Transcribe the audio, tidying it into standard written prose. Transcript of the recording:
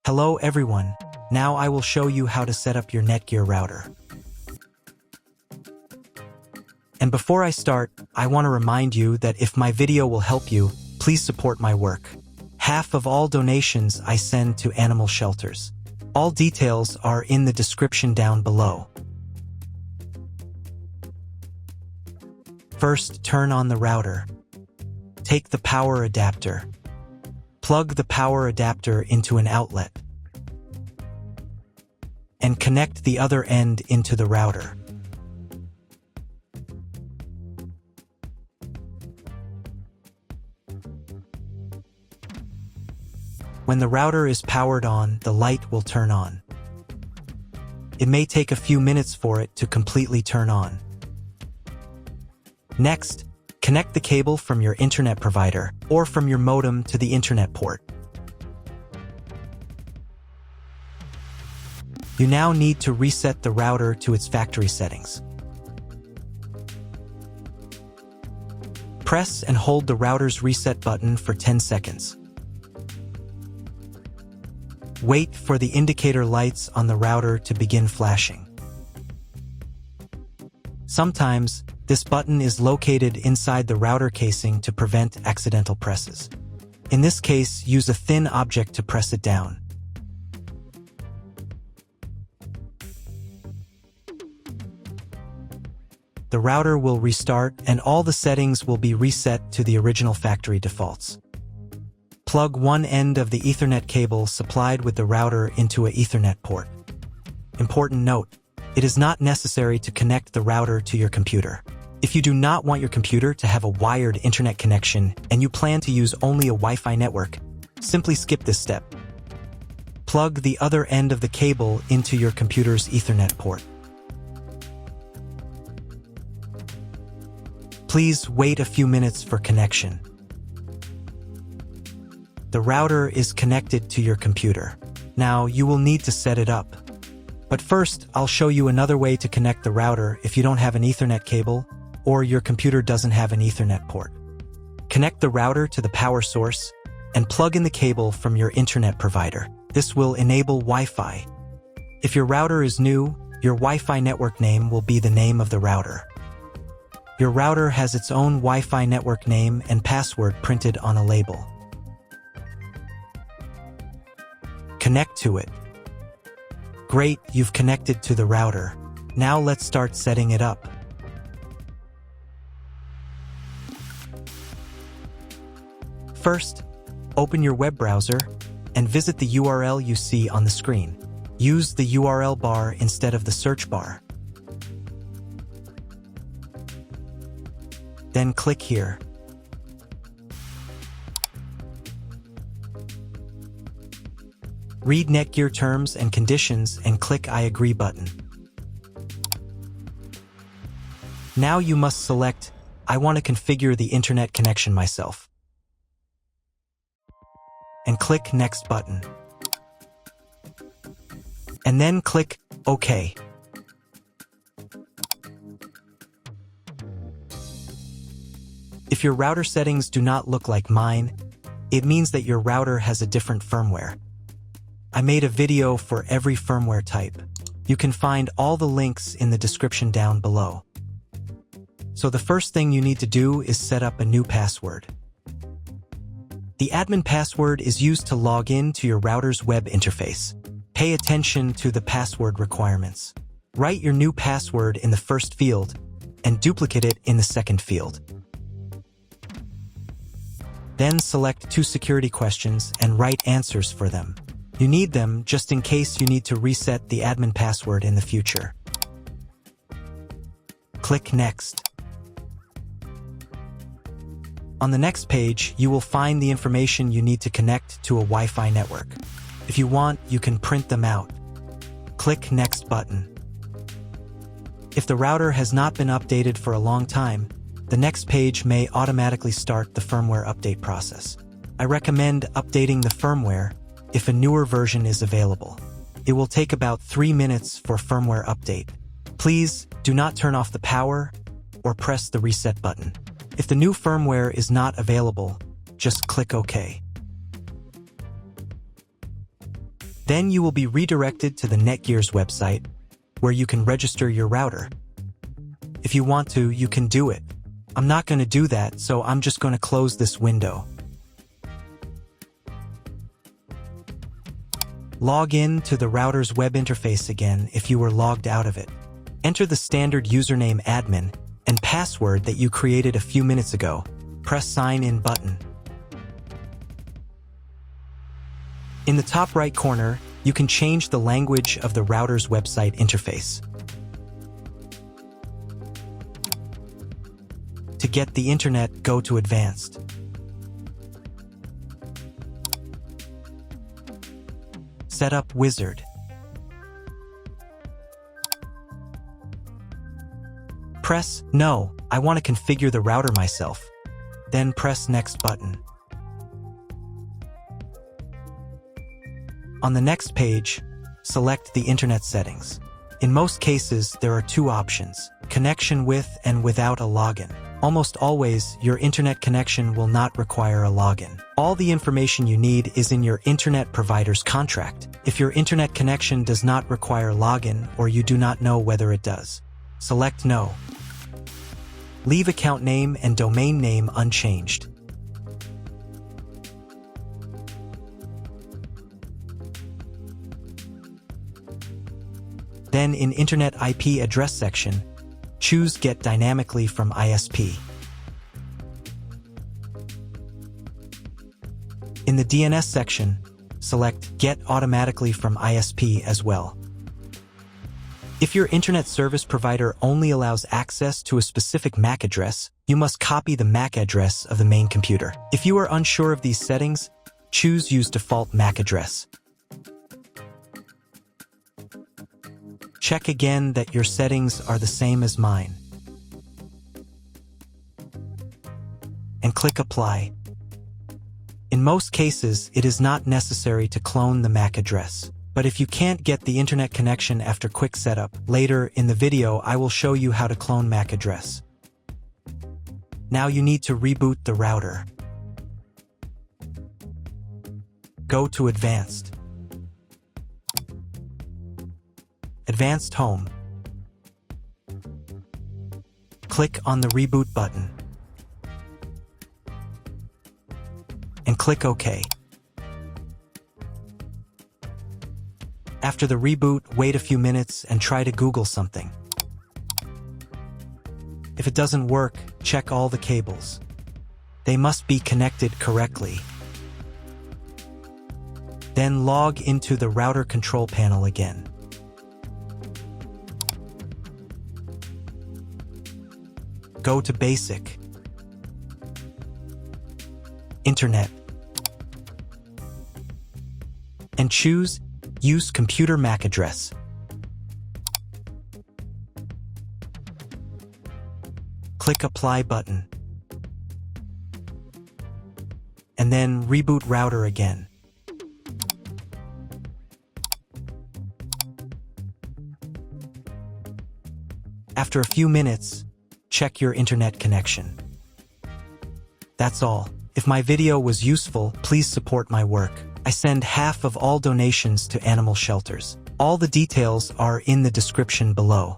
Hello everyone, now I will show you how to set up your NETGEAR router. And before I start, I want to remind you that if my video will help you, please support my work. Half of all donations I send to animal shelters. All details are in the description down below. First, turn on the router. Take the power adapter. Plug the power adapter into an outlet. And connect the other end into the router. When the router is powered on, the light will turn on. It may take a few minutes for it to completely turn on. Next, connect the cable from your internet provider or from your modem to the internet port. You now need to reset the router to its factory settings. Press and hold the router's reset button for 10 seconds. Wait for the indicator lights on the router to begin flashing. Sometimes, this button is located inside the router casing to prevent accidental presses. In this case, use a thin object to press it down. The router will restart and all the settings will be reset to the original factory defaults. Plug one end of the Ethernet cable supplied with the router into an Ethernet port. Important note, it is not necessary to connect the router to your computer. If you do not want your computer to have a wired internet connection and you plan to use only a Wi-Fi network, simply skip this step. Plug the other end of the cable into your computer's Ethernet port. Please wait a few minutes for connection. The router is connected to your computer. Now you will need to set it up. But first, I'll show you another way to connect the router if you don't have an Ethernet cable or your computer doesn't have an Ethernet port. Connect the router to the power source and plug in the cable from your internet provider. This will enable Wi-Fi. If your router is new, your Wi-Fi network name will be the name of the router. Your router has its own Wi-Fi network name and password printed on a label. Connect to it. Great, you've connected to the router. Now let's start setting it up. First, open your web browser and visit the URL you see on the screen. Use the URL bar instead of the search bar. Then click here. Read NETGEAR terms and conditions and click I agree button. Now you must select I want to configure the internet connection myself. And click Next button. And then click OK. If your router settings do not look like mine, it means that your router has a different firmware. I made a video for every firmware type. You can find all the links in the description down below. So the first thing you need to do is set up a new password. The admin password is used to log in to your router's web interface. Pay attention to the password requirements. Write your new password in the first field and duplicate it in the second field. Then select 2 security questions and write answers for them. You need them just in case you need to reset the admin password in the future. Click Next. On the next page, you will find the information you need to connect to a Wi-Fi network. If you want, you can print them out. Click Next button. If the router has not been updated for a long time, the next page may automatically start the firmware update process. I recommend updating the firmware if a newer version is available. It will take about 3 minutes for firmware update. Please do not turn off the power or press the reset button. If the new firmware is not available, just click OK. Then you will be redirected to the NETGEAR's website, where you can register your router. If you want to, you can do it. I'm not going to do that, so I'm just going to close this window. Log in to the router's web interface again if you were logged out of it. Enter the standard username admin and password that you created a few minutes ago. Press Sign In button. In the top right corner, you can change the language of the router's website interface. To get the internet, go to Advanced. Setup Wizard. Press No, I want to configure the router myself. Then press Next button. On the next page, select the internet settings. In most cases, there are two options: connection with and without a login. Almost always, your internet connection will not require a login. All the information you need is in your internet provider's contract. If your internet connection does not require login or you do not know whether it does, select No. Leave account name and domain name unchanged. Then in Internet IP address section, choose Get Dynamically from ISP. In the DNS section, select Get Automatically from ISP as well. If your internet service provider only allows access to a specific MAC address, you must copy the MAC address of the main computer. If you are unsure of these settings, choose Use Default MAC Address. Check again that your settings are the same as mine. And click Apply. In most cases, it is not necessary to clone the MAC address. But if you can't get the internet connection after quick setup, later in the video I will show you how to clone MAC address. Now you need to reboot the router. Go to Advanced. Advanced Home. Click on the Reboot button. And click OK. After the reboot, wait a few minutes and try to Google something. If it doesn't work, check all the cables. They must be connected correctly. Then log into the router control panel again. Go to Basic, Internet, and choose Use Computer MAC Address. Click Apply button. And then reboot router again. After a few minutes, check your internet connection. That's all. If my video was useful, please support my work. I send half of all donations to animal shelters. All the details are in the description below.